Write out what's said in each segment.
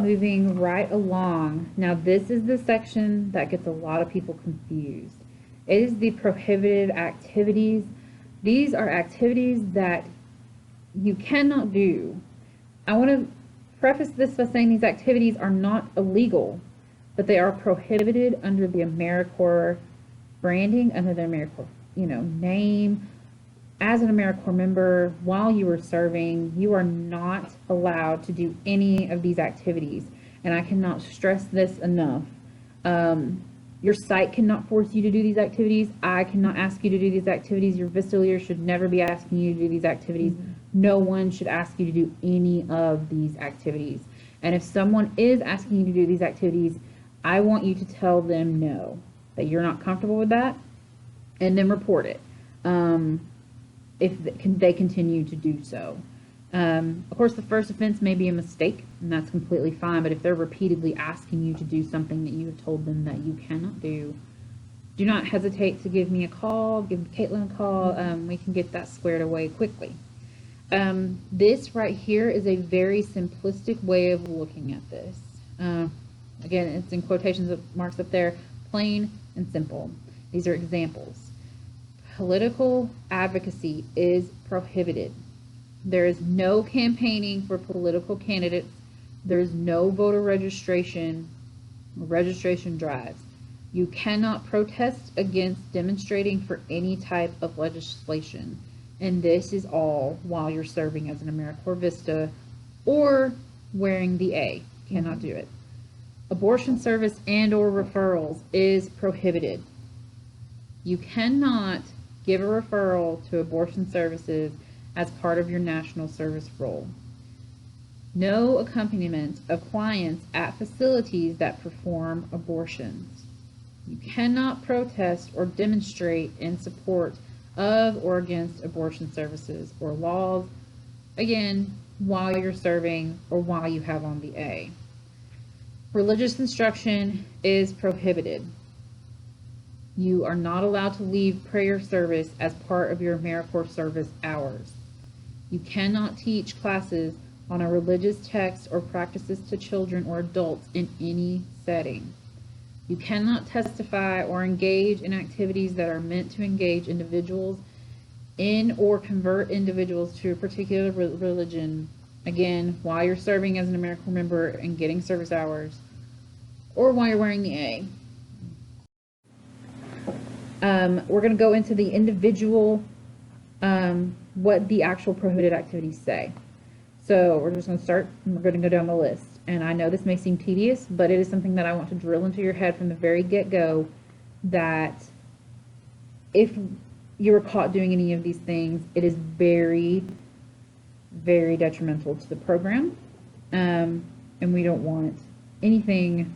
Moving right along. Now, this is the section that gets a lot of people confused. It is the prohibited activities. These are activities that you cannot do. I want to preface this by saying these activities are not illegal, but they are prohibited under the AmeriCorps branding, under the AmeriCorps, name. As an AmeriCorps member, while you are serving, you are not allowed to do any of these activities. And I cannot stress this enough. Your site cannot force you to do these activities. I cannot ask you to do these activities. Your Vista leader should never be asking you to do these activities. No one should ask you to do any of these activities. And if someone is asking you to do these activities, I want you to tell them no, that you're not comfortable with that, and then report it. If they continue to do so. Of course, the first offense may be a mistake, and that's completely fine, but if they're repeatedly asking you to do something that you have told them that you cannot do not hesitate to give me a call, give Caitlin a call. We can get that squared away quickly. This right here is a very simplistic way of looking at this. Again, it's in quotations marks up there, plain and simple. These are examples. Political advocacy is prohibited. There is no campaigning for political candidates. There is no voter registration or registration drives. You cannot protest against demonstrating for any type of legislation. And this is all while you're serving as an AmeriCorps Vista or wearing the A. Cannot do it. Abortion service and or referrals is prohibited. You cannot give a referral to abortion services as part of your national service role. No accompaniment of clients at facilities that perform abortions. You cannot protest or demonstrate in support of or against abortion services or laws, again, while you're serving or while you have on the A. Religious instruction is prohibited. You are not allowed to leave prayer service as part of your AmeriCorps service hours. You cannot teach classes on a religious text or practices to children or adults in any setting. You cannot testify or engage in activities that are meant to engage individuals in or convert individuals to a particular religion, again, while you're serving as an AmeriCorps member and getting service hours, or while you're wearing the A. We're going to go into the individual, what the actual prohibited activities say. So we're just going to start, and we're going to go down the list. And I know this may seem tedious, but it is something that I want to drill into your head from the very get-go, that if you were caught doing any of these things, it is very, very detrimental to the program. And we don't want anything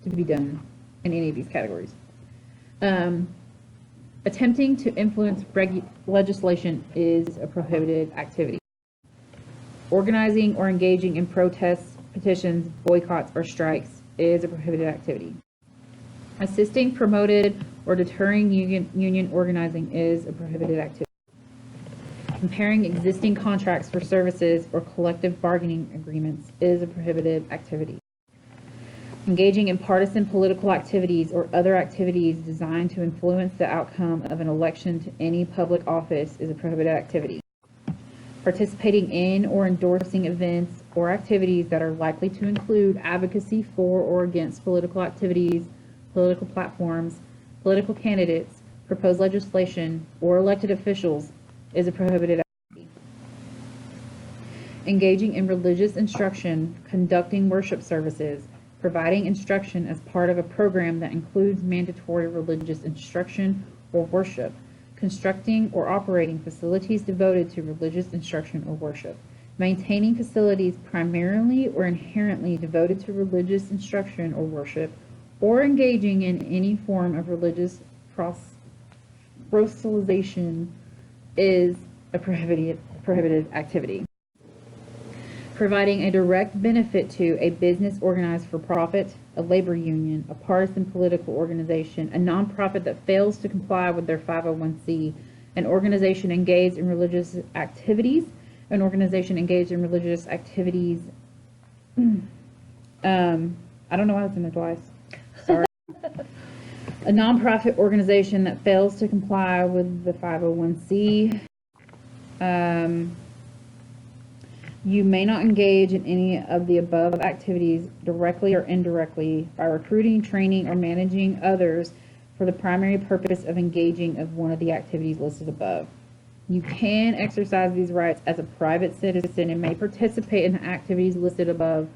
to be done in any of these categories. Attempting to influence legislation is a prohibited activity. Organizing or engaging in protests, petitions, boycotts, or strikes is a prohibited activity. Assisting, promoted, or deterring union organizing is a prohibited activity. Comparing existing contracts for services or collective bargaining agreements is a prohibited activity. Engaging in partisan political activities or other activities designed to influence the outcome of an election to any public office is a prohibited activity. Participating in or endorsing events or activities that are likely to include advocacy for or against political activities, political platforms, political candidates, proposed legislation, or elected officials is a prohibited activity. Engaging in religious instruction, conducting worship services, providing instruction as part of a program that includes mandatory religious instruction or worship, constructing or operating facilities devoted to religious instruction or worship, maintaining facilities primarily or inherently devoted to religious instruction or worship, or engaging in any form of religious proselytization is a prohibited activity. Providing a direct benefit to a business organized for profit, a labor union, a partisan political organization, a nonprofit that fails to comply with their 501c, an organization engaged in religious activities, I don't know why that's in there twice. Sorry. A nonprofit organization that fails to comply with the 501c. You may not engage in any of the above activities directly or indirectly by recruiting, training, or managing others for the primary purpose of engaging of one of the activities listed above. You can exercise these rights as a private citizen and may participate in the activities listed above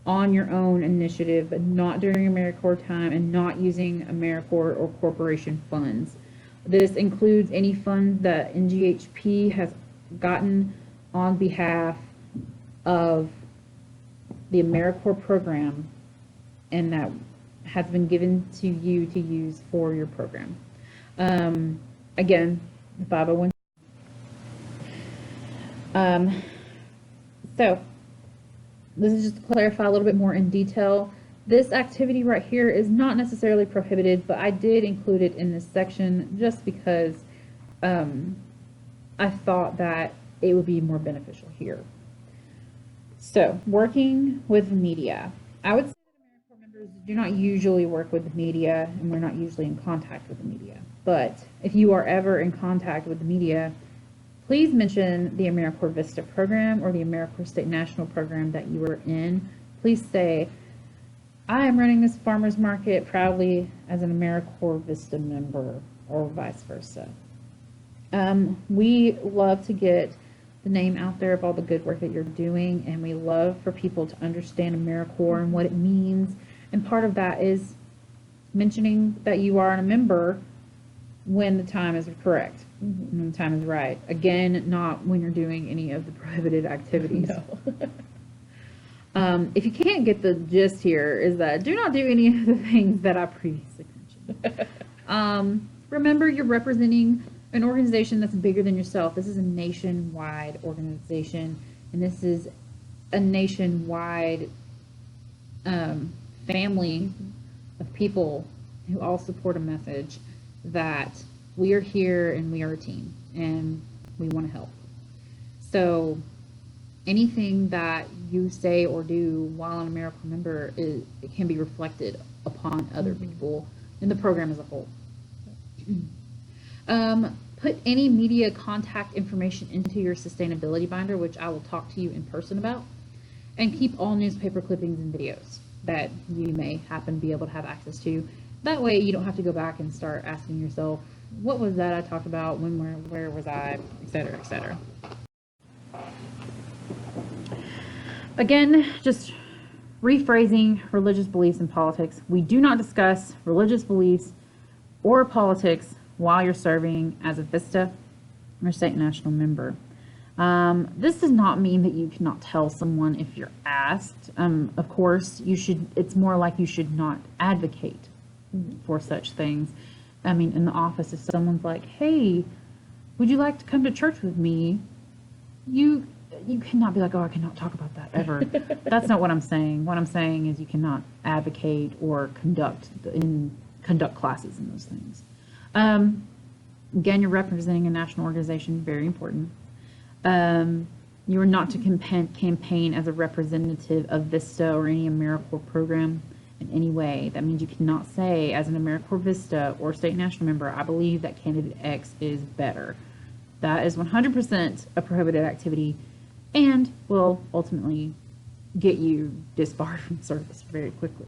on your own initiative, but not during AmeriCorps time and not using AmeriCorps or corporation funds. This includes any funds that NGHP has gotten on behalf of the AmeriCorps program and that has been given to you to use for your program. Again, the 501. So this is just to clarify a little bit more in detail. This activity right here is not necessarily prohibited, but I did include it in this section just because I thought that it would be more beneficial here. So, working with media. I would say that AmeriCorps members do not usually work with the media, and we're not usually in contact with the media. But if you are ever in contact with the media, please mention the AmeriCorps Vista program or the AmeriCorps State National program that you are in. Please say, I am running this farmer's market proudly as an AmeriCorps Vista member, or vice versa. We love to get the name out there of all the good work that you're doing, and we love for people to understand AmeriCorps and what it means. And part of that is mentioning that you are a member when the time is correct, when the time is right. Again, not when you're doing any of the prohibited activities. No. If you can't get the gist here, is that do not do any of the things that I previously mentioned. Remember, you're representing an organization that's bigger than yourself. This is a nationwide organization, and this is a nationwide family of people who all support a message that we are here and we are a team and we want to help. So anything that you say or do while an AmeriCorps member, it can be reflected upon other people in the program as a whole. Put any media contact information into your sustainability binder, which I will talk to you in person about, and keep all newspaper clippings and videos that you may happen to be able to have access to. That way you don't have to go back and start asking yourself, what was that I talked about, when, where was I, etc., etc. Again, just rephrasing religious beliefs and politics. We do not discuss religious beliefs or politics while you're serving as a VISTA or state national member. This does not mean that you cannot tell someone if you're asked. Of course, you should. It's more like you should not advocate for such things. I mean, in the office, if someone's like, hey, would you like to come to church with me? You cannot be like, oh, I cannot talk about that ever. That's not what I'm saying. What I'm saying is you cannot advocate or conduct classes in those things. Again, you're representing a national organization, very important. You are not to campaign as a representative of VISTA or any AmeriCorps program in any way. That means you cannot say, as an AmeriCorps VISTA or state national member, I believe that candidate X is better. That is 100% a prohibited activity and will ultimately get you disbarred from service very quickly.